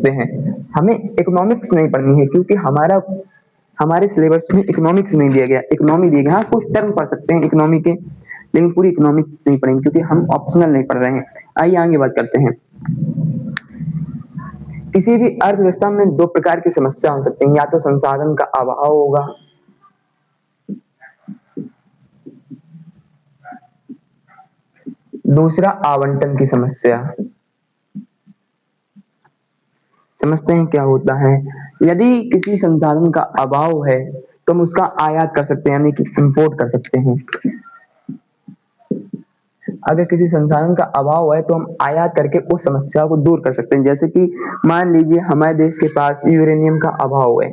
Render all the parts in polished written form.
सकते हैं। हमें इकोनॉमिक्स नहीं पढ़नी है क्योंकि हमारे सिलेबस में इकोनॉमिक्स नहीं दिया गया, इकोनॉमी दिया गया। हाँ, कुछ टर्म पढ़ सकते हैं इकोनॉमी के, लेकिन पूरी इकोनॉमिक्स नहीं पढ़ेंगे क्योंकि हम ऑप्शनल नहीं पढ़ रहे हैं। आइए आगे बात करते हैं। किसी भी अर्थव्यवस्था में दो प्रकार की समस्या हो सकती है, या तो संसाधन का अभाव होगा, दूसरा आवंटन की समस्या। समझते हैं क्या होता है। यदि किसी संसाधन का अभाव है तो हम उसका आयात कर सकते हैं, यानी कि इंपोर्ट कर सकते हैं। अगर किसी संसाधन का अभाव है तो हम आयात करके उस समस्या को दूर कर सकते हैं। जैसे कि मान लीजिए हमारे देश के पास यूरेनियम का अभाव है,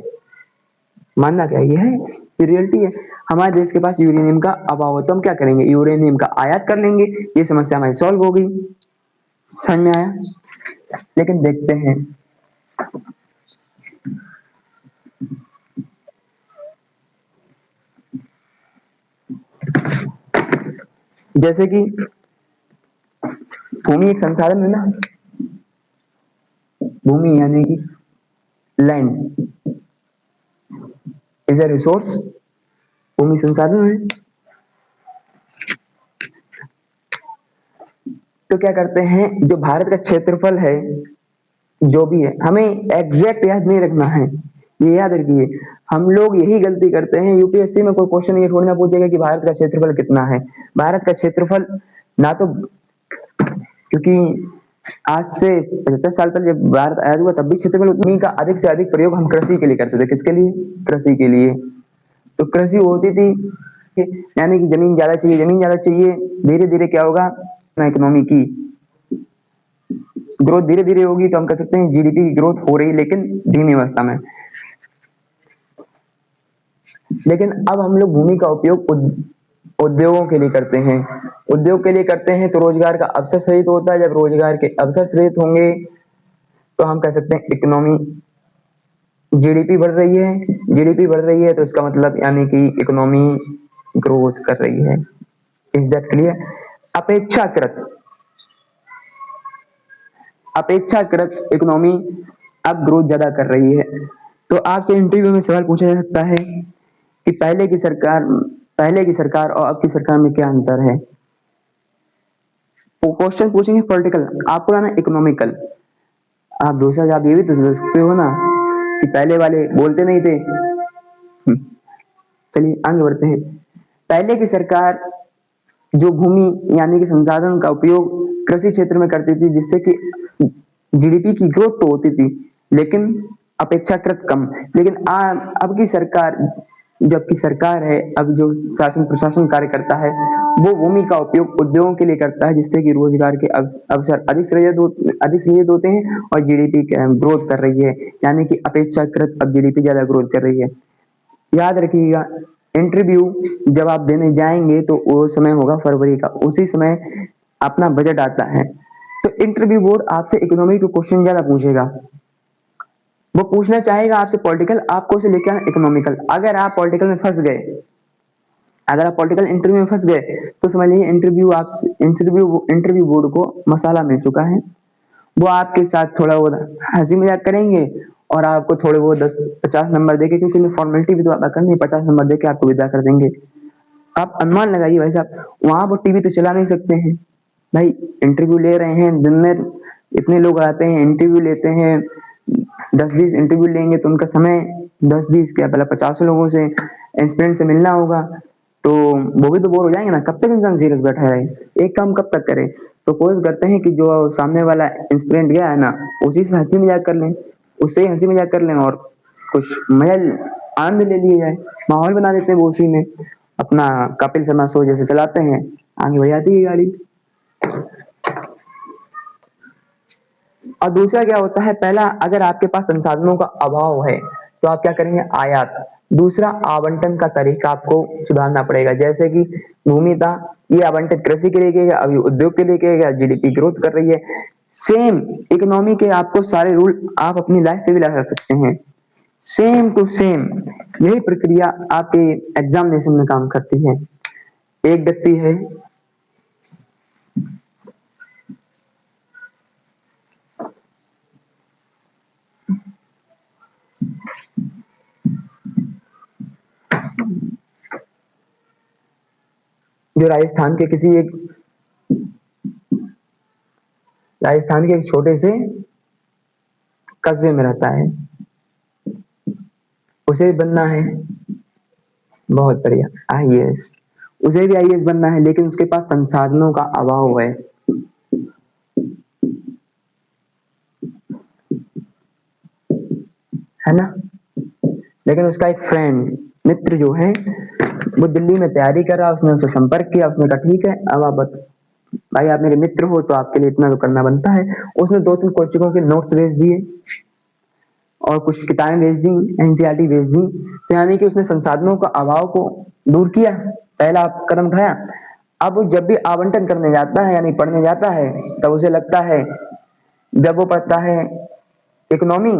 मानना क्या ये है, ये रियलिटी है। हमारे देश के पास यूरेनियम का अभाव है तो हम क्या करेंगे, यूरेनियम का आयात कर लेंगे, ये समस्या हमारी सॉल्व हो गई। समझ में आया। लेकिन देखते हैं, जैसे कि भूमि एक संसाधन है ना, भूमि यानी कि लैंड इज अ रिसोर्स, भूमि संसाधन है। तो क्या करते हैं, जो भारत का क्षेत्रफल है जो भी है, हमें एग्जैक्ट याद नहीं रखना है, ये याद रखिए। हम लोग यही गलती करते हैं, यूपीएससी में कोई क्वेश्चन ये थोड़ी ना पूछेगा कि भारत का क्षेत्रफल कितना है। भारत का क्षेत्रफल ना तो, क्योंकि आज से 75 साल पहले जब भारत आजाद हुआ तब भी क्षेत्रफल उतनी का अधिक से अधिक प्रयोग हम कृषि के लिए करते थे। किसके लिए, कृषि के लिए। तो कृषि होती थी, यानी कि जमीन ज्यादा चाहिए, जमीन ज्यादा चाहिए, धीरे धीरे क्या होगा, इकोनॉमी की ग्रोथ धीरे धीरे होगी। तो हम कह सकते हैं जीडीपी की ग्रोथ हो रही है लेकिन धीमी अवस्था में। लेकिन अब हम लोग भूमि का उपयोग उद्योगों के लिए करते हैं। उद्योग के लिए करते हैं तो रोजगार का अवसर सृजित होता है। जब रोजगार के अवसर सृजित होंगे तो हम कह सकते हैं इकोनॉमी, जीडीपी बढ़ रही है। जीडीपी बढ़ रही है तो इसका मतलब यानी कि इकोनॉमी ग्रोथ कर रही है। Is that clear. अपेक्षाकृत अपेक्षाकृत इकोनॉमी अब ग्रोथ ज्यादा कर रही है। तो आपसे इंटरव्यू में सवाल पूछा जा सकता है कि पहले की सरकार और अब की सरकार में क्या अंतर है। वो क्वेश्चन पूछेंगे पॉलिटिकल, आपको ना इकोनॉमिकल। आप दूसरा जवाब ये भी तो सोच सकते हो ना कि पहले वाले बोलते नहीं थे। चलिए आगे बढ़ते हैं। पहले की सरकार जो भूमि यानी कि संसाधन का उपयोग कृषि क्षेत्र में करती थी, जिससे कि जीडीपी की ग्रोथ तो होती थी लेकिन अपेक्षाकृत कम। लेकिन अब की सरकार, जबकि सरकार है, अब जो शासन प्रशासन कार्य करता है वो भूमि का उपयोग उद्योगों के लिए करता है, जिससे कि रोजगार के अवसर अधिक सृजित होते हैं और जीडीपी ग्रोथ कर रही है। यानी कि अपेक्षाकृत अब जीडीपी ज्यादा ग्रोथ कर रही है। याद रखिएगा, इंटरव्यू जब आप देने जाएंगे तो वो समय होगा फरवरी का, उसी समय अपना बजट आता है। तो इंटरव्यू बोर्ड आपसे इकोनॉमी के क्वेश्चन ज्यादा पूछेगा। वो पूछना चाहेगा आपसे पॉलिटिकल, आपको उसे लेके आना इकोनॉमिकल। अगर आप पॉलिटिकल में फंस गए, अगर आप पॉलिटिकल इंटरव्यू में फंस गए तो समझ लीजिए इंटरव्यू बोर्ड को मसाला मिल चुका है। वो आपके साथ थोड़ा वो हंसी मजाक करेंगे और आपको थोड़े वो 10-50 नंबर देके, क्योंकि उन्हें फॉर्मेलिटी भी तो अदा करनी है, 50 नंबर देके आपको विदा कर देंगे। आप अनुमान लगाइए भाई साहब, वहां पर टीवी तो चला नहीं सकते हैं भाई, इंटरव्यू ले रहे हैं, दिन में इतने लोग आते हैं इंटरव्यू लेते हैं, 10-20 इंटरव्यू लेंगे तो उनका समय 10-20 क्या पहले 50 लोगों से एस्पिरेंट से मिलना होगा, तो वो भी तो बोर हो जाएंगे ना। कब तक इंसान सीरियस बैठा रहे, एक काम कब तक करे। तो कोशिश करते हैं कि जो सामने वाला इंस्पिरेंट गया है ना, उसी से हंसी मजाक कर लें, उससे ही हंसी मजाक कर लें और कुछ मजा आनंद ले लिया जाए। माहौल बना देते हैं वो उसी में, अपना कपिल शर्मा शो जैसे चलाते हैं, आगे बढ़ जाती है गाड़ी। और दूसरा क्या होता है, पहला अगर आपके पास संसाधनों का अभाव है तो आप क्या करेंगे, आयात। दूसरा आवंटन का तरीका आपको सुधारना पड़ेगा। जैसे कि भूमि था, ये आवंटित कृषि के लिए किया गया, अभी उद्योग के लिए किया गया, जीडीपी ग्रोथ कर रही है। सेम इकोनॉमी के आपको सारे रूल आप अपनी लाइफ पे भी लगा सकते हैं, सेम टू सेम यही प्रक्रिया आपके एग्जामिनेशन में काम करती है। एक व्यक्ति है, जो राजस्थान के एक छोटे से कस्बे में रहता है, उसे भी बनना है। बहुत बढ़िया, आईएएस। उसे भी आईएएस बनना है, लेकिन उसके पास संसाधनों का अभाव है ना। लेकिन उसका एक फ्रेंड, मित्र जो है, वो दिल्ली में तैयारी कर रहा, उसने उससे संपर्क किया, उसने कहा ठीक है, अब आप भाई आप मेरे मित्र हो तो आपके लिए इतना तो करना बनता है। उसने 2-3 कोचिंगों के नोट्स भेज दिए और कुछ किताबें भेज दी, एनसीईआरटी भेज दी। तो यानी कि उसने संसाधनों का अभाव को दूर किया, पहला कदम उठाया। अब वो जब भी आवंटन करने जाता है यानी पढ़ने जाता है, तब उसे लगता है, जब वो पढ़ता है इकोनॉमी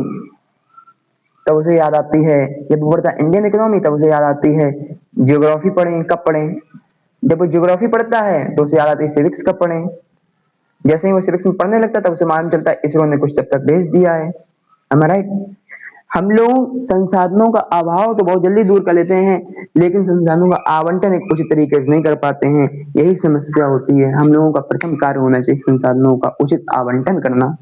तब उसे याद आती है, जब वो पढ़ता है इंडियन इकोनॉमी तब उसे याद आती है ज्योग्राफी पढ़ें, कब पढ़ें। जब वो ज्योग्राफी पढ़ता है तो उसे याद आती है सिविक्स कब पढ़ें। जैसे ही वो सिविक्स में पढ़ने लगता है तब उसे मालूम चलता है इसरो ने कुछ तब तक भेज दिया है। Am I right? हम लोग संसाधनों का अभाव तो बहुत जल्दी दूर कर लेते हैं, लेकिन संसाधनों का आवंटन एक उचित तरीके से नहीं कर पाते हैं। यही समस्या होती है। हम लोगों का प्रथम कार्य होना चाहिए संसाधनों का उचित आवंटन करना।